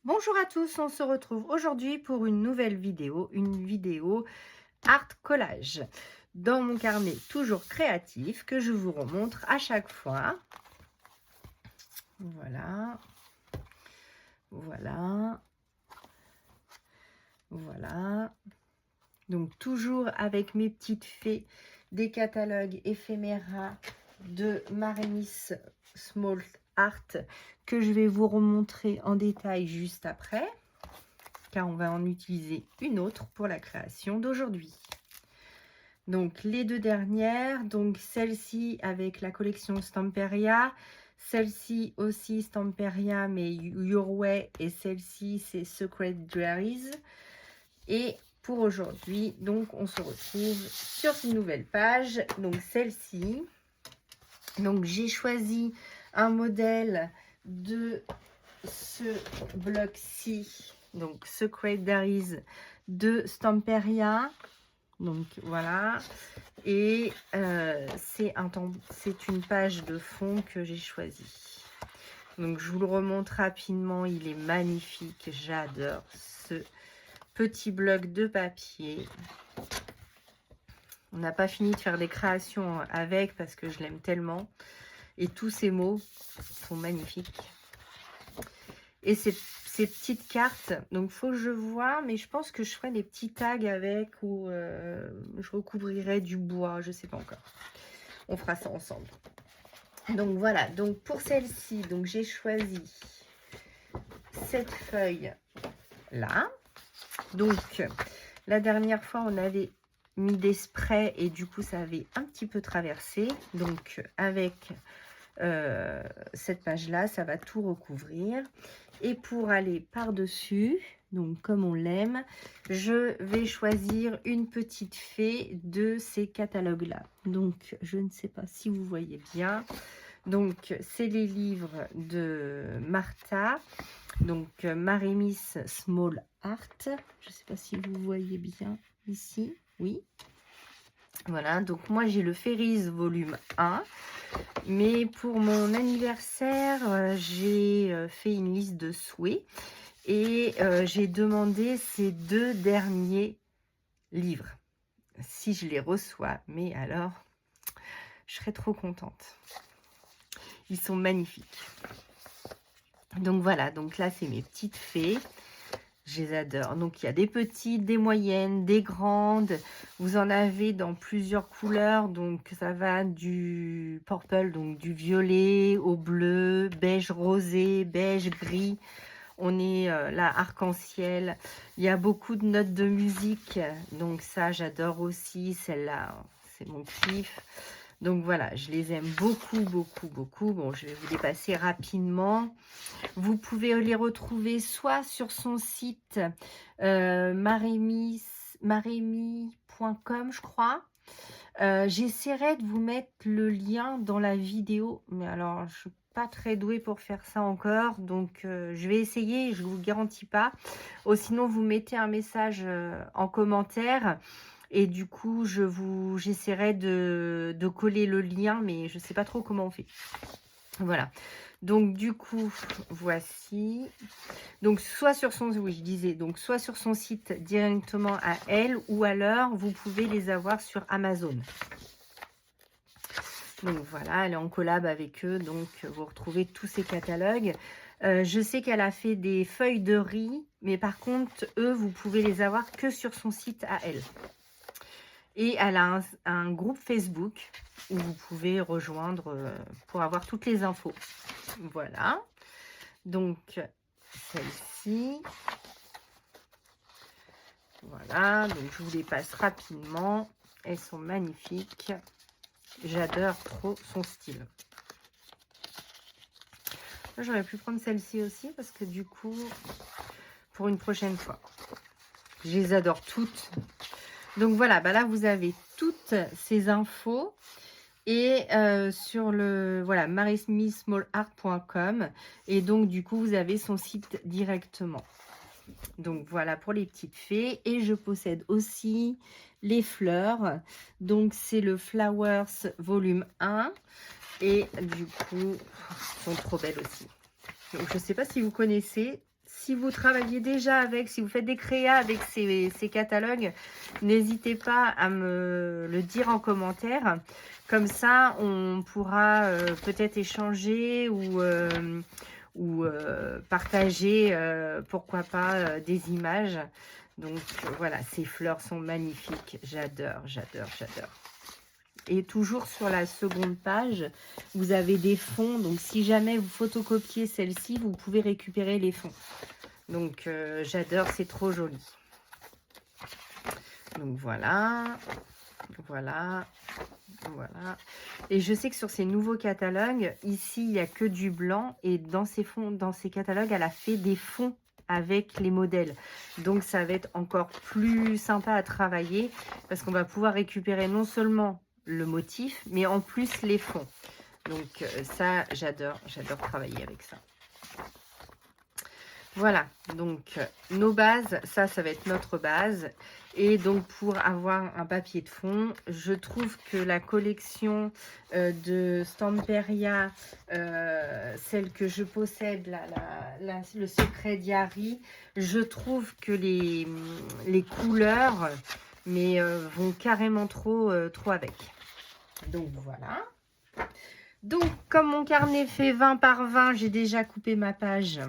Bonjour à tous, on se retrouve aujourd'hui pour une nouvelle vidéo, art collage dans mon carnet toujours créatif que je vous remontre à chaque fois. Voilà, voilà, voilà. Donc toujours avec mes petites fées des catalogues éphéméras de Marémis Small Art que je vais vous remontrer en détail juste après, car on va en utiliser une autre pour la création d'aujourd'hui. Donc les deux dernières, donc celle-ci avec la collection Stamperia, celle-ci aussi Stamperia mais Your Way, et celle-ci c'est Secret Diaries. Et pour aujourd'hui, donc on se retrouve sur une nouvelle page, donc celle-ci. Donc j'ai choisi un modèle de ce bloc-ci, donc Secret Diaries de Stamperia. Donc voilà, et c'est une page de fond que j'ai choisie. Donc je vous le remontre rapidement, il est magnifique, j'adore ce petit bloc de papier. On n'a pas fini de faire des créations avec parce que je l'aime tellement, et tous ces mots sont magnifiques. Et ces petites cartes, donc faut que je vois, mais je pense que je ferai des petits tags avec, ou je recouvrirai du bois, je sais pas encore. On fera ça ensemble. Donc voilà, donc pour celle-ci, donc j'ai choisi cette feuille là. Donc la dernière fois on avait mis des sprays et du coup ça avait un petit peu traversé. Donc avec cette page là, ça va tout recouvrir. Et pour aller par-dessus, donc comme on l'aime, je vais choisir une petite fée de ces catalogues là. Donc je ne sais pas si vous voyez bien. Donc c'est les livres de Martha, donc Marémis Small Art. Je ne sais pas si vous voyez bien ici, oui. Voilà, donc moi j'ai le Fairies volume 1, mais pour mon anniversaire, j'ai fait une liste de souhaits et j'ai demandé ces deux derniers livres. Si je les reçois, mais alors, je serais trop contente. Ils sont magnifiques. Donc voilà, donc là c'est mes petites fées. Je les adore. Donc il y a des petites, des moyennes, des grandes. Vous en avez dans plusieurs couleurs. Donc ça va du purple, donc du violet au bleu, beige rosé, beige gris. On est là arc-en-ciel. Il y a beaucoup de notes de musique. Donc ça j'adore aussi. Celle-là, c'est mon kiff. Donc voilà, je les aime beaucoup, beaucoup, beaucoup. Bon, je vais vous les passer rapidement. Vous pouvez les retrouver soit sur son site maremi.com, je crois. J'essaierai de vous mettre le lien dans la vidéo, mais alors je suis pas très douée pour faire ça encore, donc je vais essayer, je vous garantis pas. Ou sinon vous mettez un message en commentaire et du coup j'essaierai de coller le lien, mais je sais pas trop comment on fait. Voilà. Donc du coup, voici. Donc soit sur son, oui, je disais, donc soit sur son site directement à elle, ou alors vous pouvez les avoir sur Amazon. Donc voilà, elle est en collab avec eux, donc vous retrouvez tous ces catalogues. Je sais qu'elle a fait des feuilles de riz, mais par contre, eux, vous pouvez les avoir que sur son site à elle. Et elle a un groupe Facebook où vous pouvez rejoindre pour avoir toutes les infos. Voilà. Donc, celle-ci. Voilà. Donc, je vous les passe rapidement. Elles sont magnifiques. J'adore trop son style. J'aurais pu prendre celle-ci aussi parce que du coup, pour une prochaine fois. Je les adore toutes. Donc voilà, bah là vous avez toutes ces infos et sur le voilà marismithsmallart.com, et donc du coup vous avez son site directement. Donc voilà pour les petites fées. Et je possède aussi les fleurs, donc c'est le Flowers volume 1 et du coup elles sont trop belles aussi. Donc je sais pas si vous connaissez, si vous travaillez déjà avec, si vous faites des créas avec ces catalogues, n'hésitez pas à me le dire en commentaire. Comme ça, on pourra peut-être échanger ou partager, pourquoi pas, des images. Donc voilà, ces fleurs sont magnifiques. J'adore, j'adore, j'adore. Et toujours sur la seconde page, vous avez des fonds. Donc si jamais vous photocopiez celle-ci, vous pouvez récupérer les fonds. Donc j'adore, c'est trop joli. Donc voilà, voilà, voilà. Et je sais que sur ces nouveaux catalogues, ici, il n'y a que du blanc. Et dans ces fonds, dans ces catalogues, elle a fait des fonds avec les modèles. Donc, ça va être encore plus sympa à travailler parce qu'on va pouvoir récupérer non seulement le motif, mais en plus les fonds. Donc, ça, j'adore travailler avec ça. Voilà, donc nos bases, ça va être notre base. Et donc pour avoir un papier de fond, je trouve que la collection de Stamperia, celle que je possède, le Secret Diary, je trouve que les couleurs vont carrément trop avec. Donc voilà. Donc comme mon carnet fait 20 par 20, j'ai déjà coupé ma page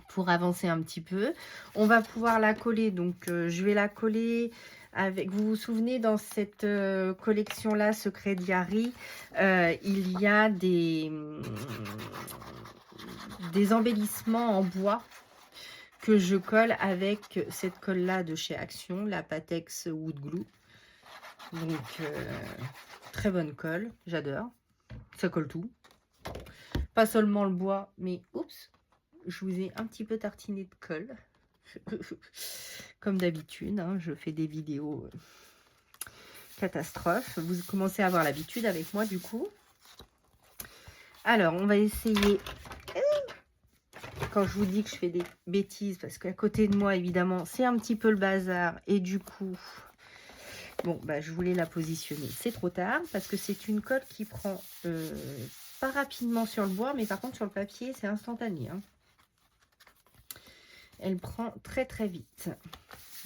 pour avancer un petit peu. On va pouvoir la coller, donc je vais la coller avec, vous vous souvenez, dans cette collection là Secret Diary, il y a des embellissements en bois que je colle avec cette colle là de chez Action, la Patex Wood Glue. Donc très bonne colle, j'adore, ça colle tout, pas seulement le bois, mais oups, je vous ai un petit peu tartiné de colle. Comme d'habitude, hein, je fais des vidéos catastrophes. Vous commencez à avoir l'habitude avec moi du coup. Alors, on va essayer... Quand je vous dis que je fais des bêtises, parce qu'à côté de moi, évidemment, c'est un petit peu le bazar. Et du coup, bon, bah, je voulais la positionner. C'est trop tard, parce que c'est une colle qui prend pas rapidement sur le bois, mais par contre, sur le papier, c'est instantané, hein. Elle prend très très vite.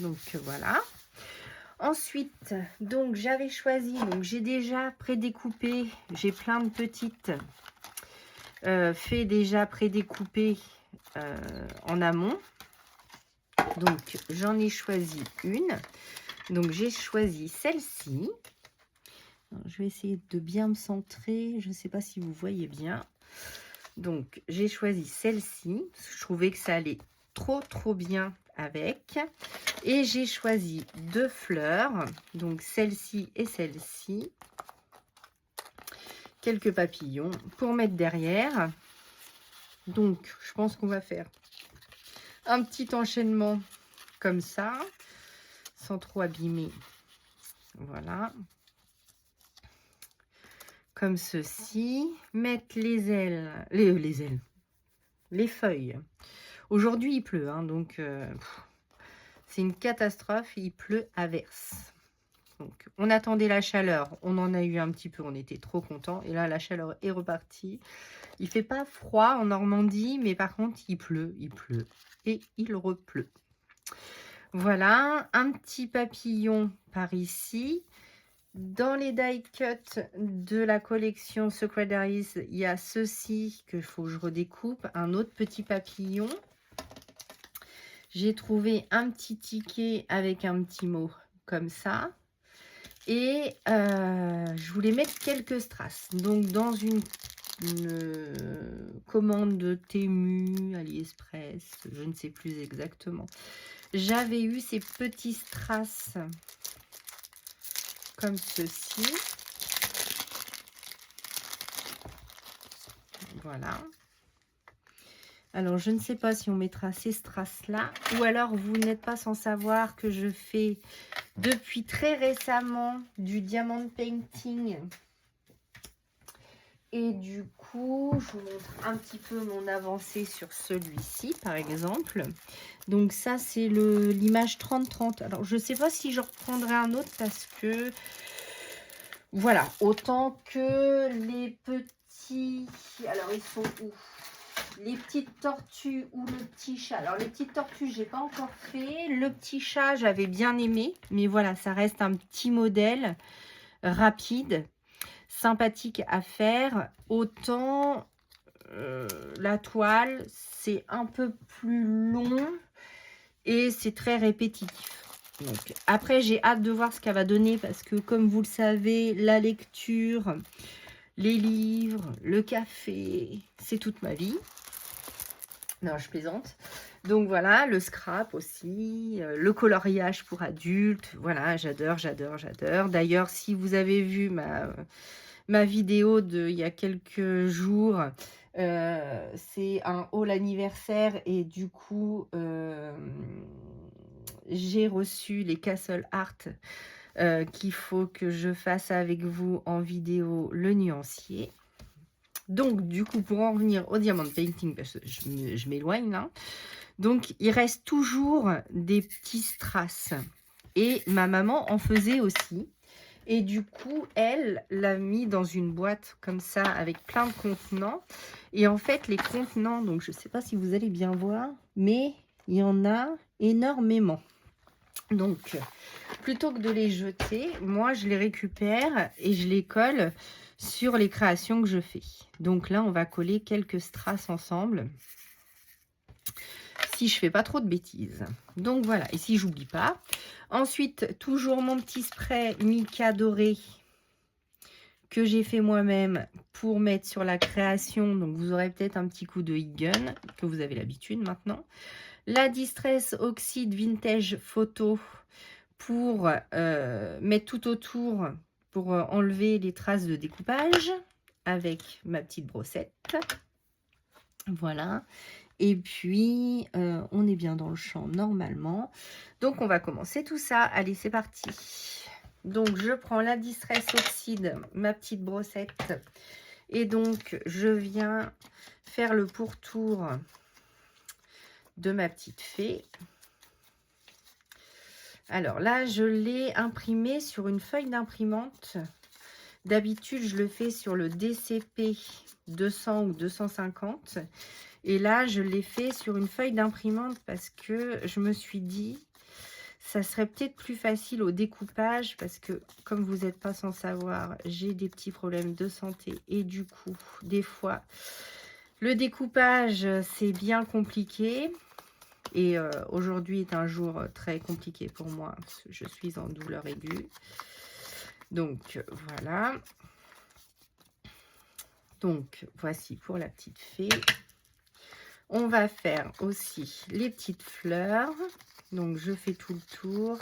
Donc voilà. Ensuite, donc j'avais choisi, donc j'ai déjà prédécoupé, j'ai plein de petites fait déjà prédécoupées en amont. Donc j'en ai choisi une. Donc j'ai choisi celle-ci. Je vais essayer de bien me centrer. Je ne sais pas si vous voyez bien. Donc j'ai choisi celle-ci. Je trouvais que ça allait trop bien avec. Et j'ai choisi deux fleurs, donc celle-ci et celle-ci, quelques papillons pour mettre derrière. Donc je pense qu'on va faire un petit enchaînement comme ça, sans trop abîmer. Voilà, comme ceci. Mettre les ailes, les feuilles. Aujourd'hui, il pleut, hein, donc c'est une catastrophe. Il pleut à verse. Donc, on attendait la chaleur. On en a eu un petit peu. On était trop contents. Et là, la chaleur est repartie. Il fait pas froid en Normandie, mais par contre, il pleut et il repleut. Voilà, un petit papillon par ici. Dans les die cut de la collection Secret Diaries, il y a ceci qu'il faut que je redécoupe. Un autre petit papillon. J'ai trouvé un petit ticket avec un petit mot comme ça. Et je voulais mettre quelques strass. Donc dans une commande de Temu, AliExpress, je ne sais plus exactement. J'avais eu ces petits strass comme ceci. Voilà. Alors, je ne sais pas si on mettra ces strass-là, ou alors vous n'êtes pas sans savoir que je fais depuis très récemment du diamond painting. Et du coup, je vous montre un petit peu mon avancée sur celui-ci, par exemple. Donc ça, c'est l'image 30-30. Alors, je ne sais pas si je reprendrai un autre parce que, voilà, autant que les petits... Alors, ils sont où? les petites tortues ou le petit chat. Alors, les petites tortues, j'ai pas encore fait. Le petit chat, j'avais bien aimé. Mais voilà, ça reste un petit modèle rapide, sympathique à faire. Autant la toile, c'est un peu plus long et c'est très répétitif. Donc, après, j'ai hâte de voir ce qu'elle va donner parce que, comme vous le savez, la lecture, les livres, le café, c'est toute ma vie. Non, je plaisante. Donc voilà, le scrap aussi, le coloriage pour adultes. Voilà, j'adore, j'adore, j'adore. D'ailleurs, si vous avez vu ma vidéo d'il y a quelques jours, c'est un haul anniversaire et du coup, j'ai reçu les Castle Art qu'il faut que je fasse avec vous en vidéo, le nuancier. Donc, du coup, pour en revenir au diamond painting, parce que je m'éloigne là, donc il reste toujours des petits strass. Et ma maman en faisait aussi. Et du coup, elle l'a mis dans une boîte comme ça, avec plein de contenants. Et en fait, les contenants, donc je ne sais pas si vous allez bien voir, mais il y en a énormément. Donc, plutôt que de les jeter, moi, je les récupère et je les colle sur les créations que je fais. Donc là, on va coller quelques strass ensemble. Si je fais pas trop de bêtises. Donc voilà, et si j'oublie pas. Ensuite, toujours mon petit spray mica doré que j'ai fait moi-même pour mettre sur la création. Donc vous aurez peut-être un petit coup de Egan, que vous avez l'habitude maintenant. La Distress Oxide Vintage Photo pour mettre tout autour, pour enlever les traces de découpage avec ma petite brossette. Voilà. Et puis, on est bien dans le champ normalement. Donc, on va commencer tout ça. Allez, c'est parti. Donc, je prends la Distress Oxide, ma petite brossette. Et donc, je viens faire le pourtour de ma petite fée. Alors là, je l'ai imprimé sur une feuille d'imprimante. D'habitude, je le fais sur le DCP 200 ou 250. Et là, je l'ai fait sur une feuille d'imprimante parce que je me suis dit, ça serait peut-être plus facile au découpage parce que, comme vous n'êtes pas sans savoir, j'ai des petits problèmes de santé. Et du coup, des fois, le découpage, c'est bien compliqué. Et aujourd'hui est un jour très compliqué pour moi parce que je suis en douleur aiguë. Donc, voilà. Donc, voici pour la petite fée. On va faire aussi les petites fleurs. Donc, je fais tout le tour.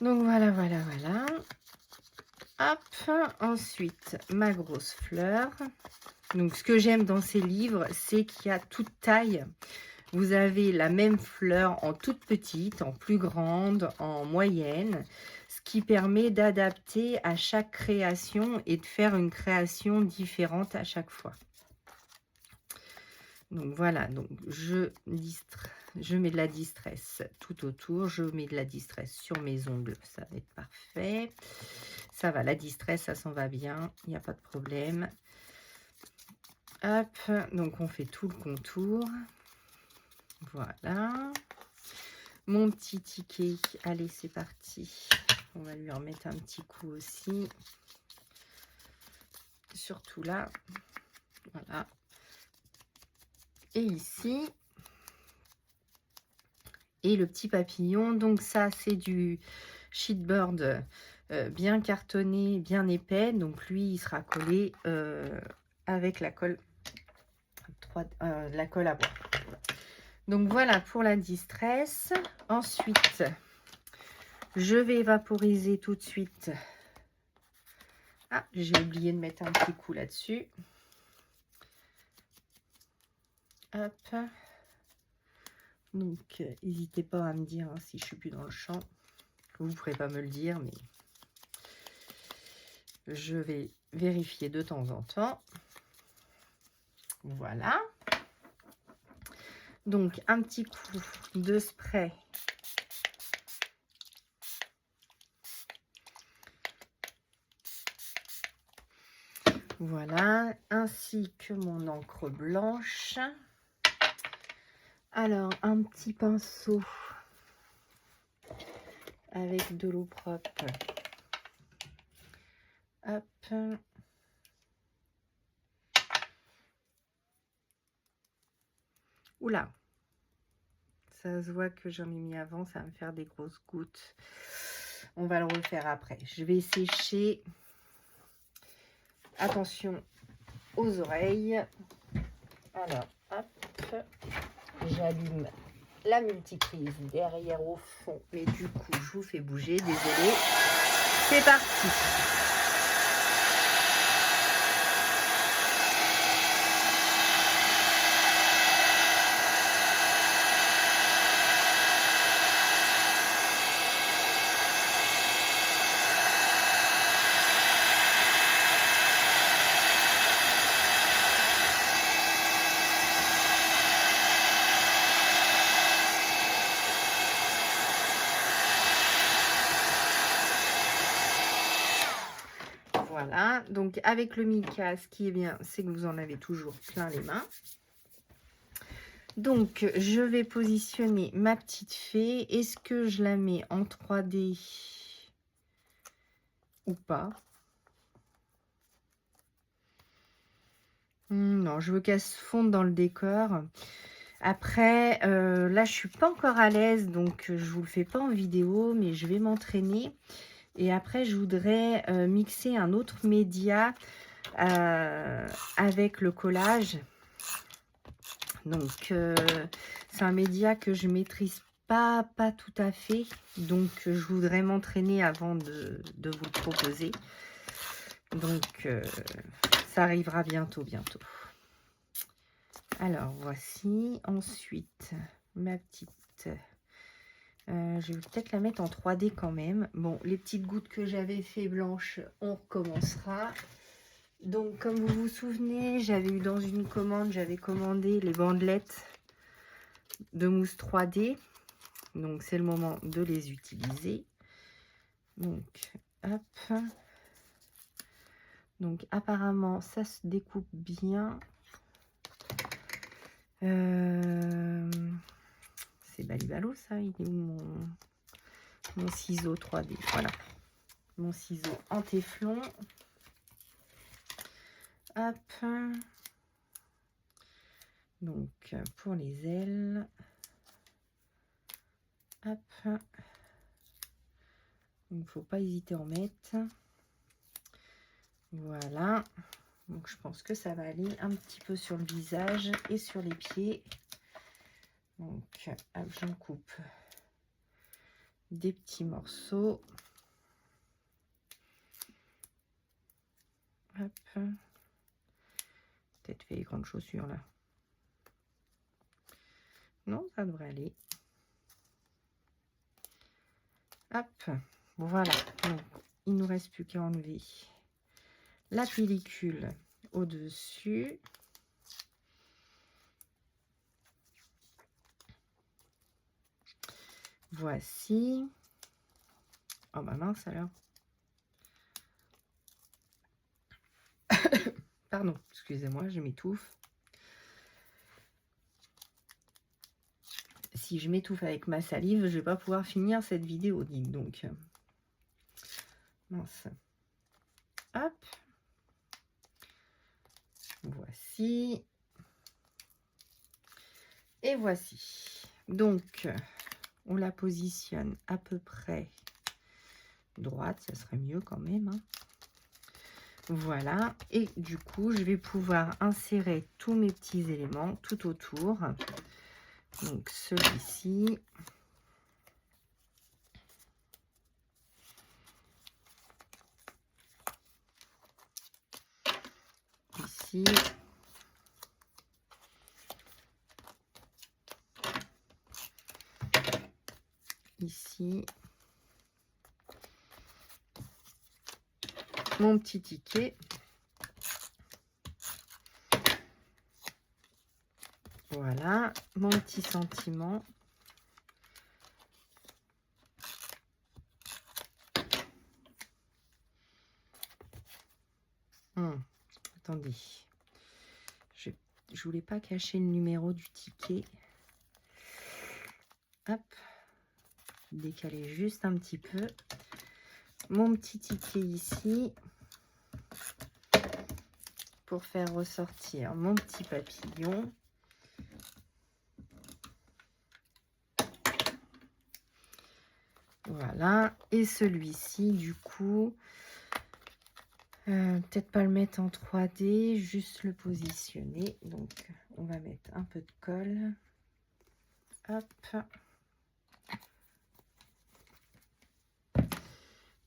Donc, voilà, voilà, voilà. Hop. Ensuite, ma grosse fleur. Donc, ce que j'aime dans ces livres, c'est qu'il y a toute taille. Vous avez la même fleur en toute petite, en plus grande, en moyenne. Ce qui permet d'adapter à chaque création et de faire une création différente à chaque fois. Donc voilà, donc je mets de la distress tout autour, je mets de la distress sur mes ongles, ça va être parfait. Ça va, la distress, ça s'en va bien, il n'y a pas de problème. Hop, donc on fait tout le contour. Voilà. Mon petit ticket, allez, c'est parti. On va lui en mettre un petit coup aussi. Surtout là, voilà. Et ici, et le petit papillon, donc ça c'est du sheetboard bien cartonné, bien épais, donc lui il sera collé avec la colle à bois. Donc voilà pour la distress. Ensuite, je vais vaporiser tout de suite. Ah, j'ai oublié de mettre un petit coup là-dessus. Hop. Donc, n'hésitez pas à me dire hein, si je suis plus dans le champ. Vous ne pourrez pas me le dire, mais je vais vérifier de temps en temps. Voilà. Donc, un petit coup de spray. Voilà, ainsi que mon encre blanche. Alors, un petit pinceau avec de l'eau propre. Hop. Oula. Ça se voit que j'en ai mis avant, ça va me faire des grosses gouttes. On va le refaire après. Je vais sécher. Attention aux oreilles. Alors, hop. J'allume la multiprise derrière au fond. Mais du coup, je vous fais bouger. Désolée. C'est parti. Voilà, donc avec le mica, ce qui est bien, c'est que vous en avez toujours plein les mains. Donc, je vais positionner ma petite fée. Est-ce que je la mets en 3D ou pas? Non, je veux qu'elle se fonde dans le décor. Après, là, je suis pas encore à l'aise, donc je vous le fais pas en vidéo, mais je vais m'entraîner. Et après, je voudrais mixer un autre média avec le collage. Donc, c'est un média que je maîtrise pas tout à fait. Donc, je voudrais m'entraîner avant de vous le proposer. Donc, ça arrivera bientôt. Alors, voici. Ensuite, ma petite... je vais peut-être la mettre en 3D quand même. Bon, les petites gouttes que j'avais fait blanches, on recommencera. Donc, comme vous vous souvenez, j'avais eu dans une commande, j'avais commandé les bandelettes de mousse 3D. Donc, c'est le moment de les utiliser. Donc, hop. Donc, apparemment, ça se découpe bien. C'est balibalo, ça. Il est où mon ciseau 3D? Voilà. Mon ciseau en téflon. Hop. Donc, pour les ailes. Hop. Il ne faut pas hésiter à en mettre. Voilà. Donc, je pense que ça va aller un petit peu sur le visage et sur les pieds. Donc, hop, j'en coupe des petits morceaux. Hop. Peut-être fait les grandes chaussures là. Non, ça devrait aller. Hop. Voilà. Donc, il ne nous reste plus qu'à enlever la pellicule au-dessus. Voici. Oh bah mince alors. Pardon, excusez-moi, je m'étouffe. Si je m'étouffe avec ma salive, je vais pas pouvoir finir cette vidéo, dites donc. Mince. Hop. Voici. Et voici. Donc, on la positionne à peu près droite, ça serait mieux quand même. Hein. Voilà. Et du coup, je vais pouvoir insérer tous mes petits éléments tout autour. Donc, celui-ci. Ici. Ici. Mon petit ticket. Voilà, mon petit sentiment. attendez. Je voulais pas cacher le numéro du ticket. Hop. Décaler juste un petit peu. Mon petit ticket ici. Pour faire ressortir mon petit papillon. Voilà. Et celui-ci, du coup, peut-être pas le mettre en 3D, juste le positionner. Donc, on va mettre un peu de colle. Hop.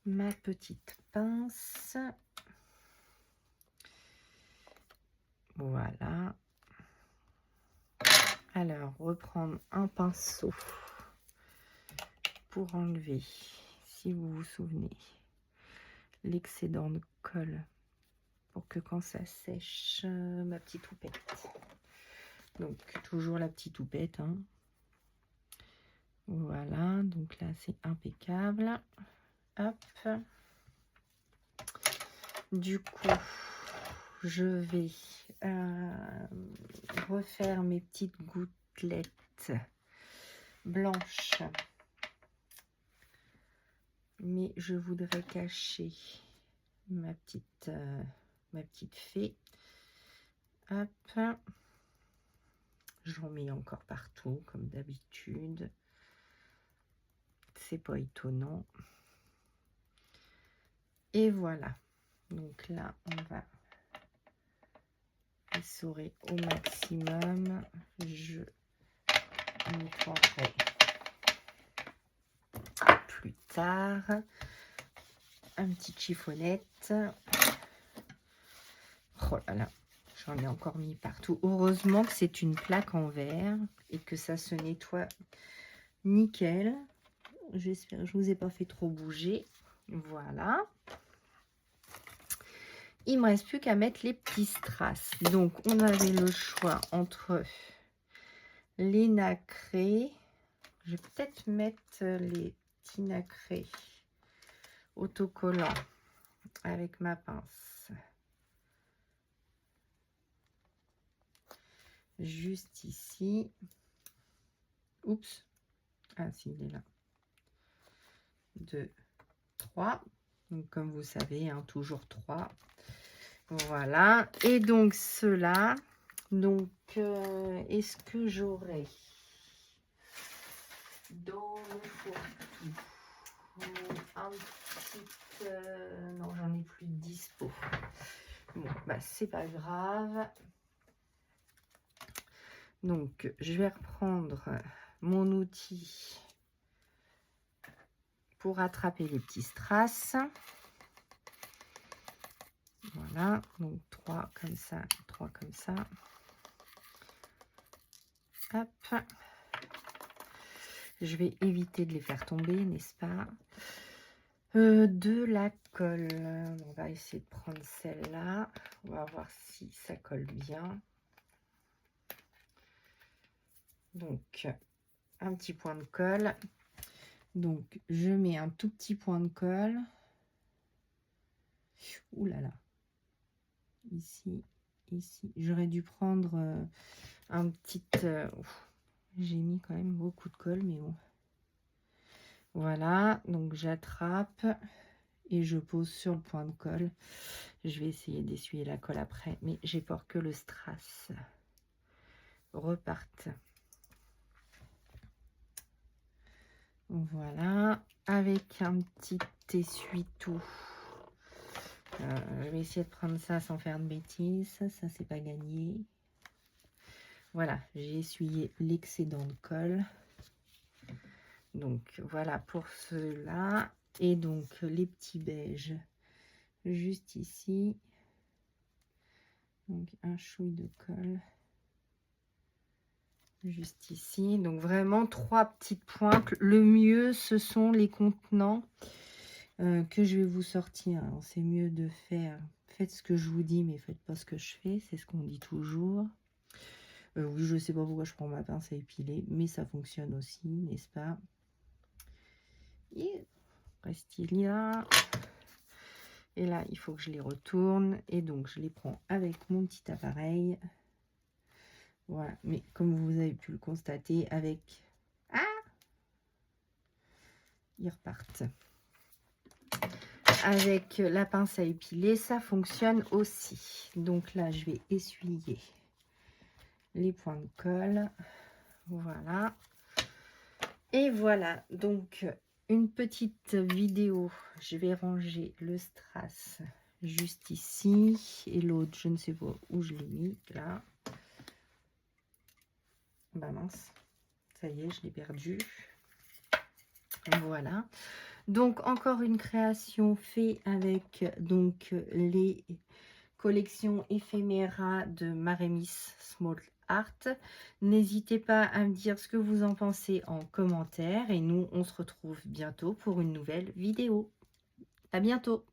Ma petite pince. Voilà. Alors, reprendre un pinceau pour enlever, si vous vous souvenez, l'excédent de colle pour que quand ça sèche, ma petite houppette. Donc, toujours la petite houppette. Hein. Voilà, donc là, c'est impeccable. Hop. Du coup, je vais refaire mes petites gouttelettes blanches. Mais je voudrais cacher ma petite fée. Hop. J'en mets encore partout, comme d'habitude. C'est pas étonnant. Et voilà. Donc là, on va essorer au maximum. Je nettoierai plus tard. Un petit chiffonnette. Oh là là, j'en ai encore mis partout. Heureusement que c'est une plaque en verre et que ça se nettoie nickel. J'espère que je ne vous ai pas fait trop bouger. Voilà. Il ne me reste plus qu'à mettre les petits strass. Donc, on avait le choix entre les nacrés. Je vais peut-être mettre les petits nacrés autocollants avec ma pince. Juste ici. Oups. Ah, si, il est là. 2, 3. Donc, comme vous savez, hein, toujours 3. Voilà. Et donc, cela. Donc, est-ce que j'aurai dans le fourre-tout un petit... non, j'en ai plus de dispo. Bon, bah, c'est pas grave. Donc, je vais reprendre mon outil pour attraper les petits strass. Voilà, donc 3 comme ça, 3 comme ça. Hop. Je vais éviter de les faire tomber, n'est-ce pas? De la colle. On va essayer de prendre celle-là. On va voir si ça colle bien. Donc, un petit point de colle. Donc, je mets un tout petit point de colle. Ouh là là. Ici, ici. J'aurais dû prendre un petit... j'ai mis quand même beaucoup de colle, mais bon. Voilà, donc j'attrape et je pose sur le point de colle. Je vais essayer d'essuyer la colle après, mais j'ai peur que le strass reparte. Voilà, avec un petit essuie-tout. Je vais essayer de prendre ça sans faire de bêtises. Ça, c'est pas gagné. Voilà, j'ai essuyé l'excédent de colle. Donc, voilà pour cela. Et donc, les petits beiges juste ici. Donc, un chouille de colle juste ici. Donc, vraiment 3 petites pointes. Le mieux, ce sont les contenants que je vais vous sortir. C'est mieux de faire... Faites ce que je vous dis, mais faites pas ce que je fais. C'est ce qu'on dit toujours. Oui, je sais pas pourquoi je prends ma pince à épiler, mais ça fonctionne aussi, n'est-ce pas? Et restez là. Et là, il faut que je les retourne. Et donc, je les prends avec mon petit appareil. Voilà. Mais comme vous avez pu le constater, avec... Ah! Ils repartent. Avec la pince à épiler, ça fonctionne aussi. Donc là, je vais essuyer les points de colle. Voilà. Et voilà. Donc, une petite vidéo. Je vais ranger le strass juste ici. Et l'autre, je ne sais pas où je l'ai mis. Là. Bah mince. Ça y est, je l'ai perdu. Voilà. Donc, encore une création faite avec donc les collections éphéméra de Maremis Small Art. N'hésitez pas à me dire ce que vous en pensez en commentaire. Et nous, on se retrouve bientôt pour une nouvelle vidéo. À bientôt!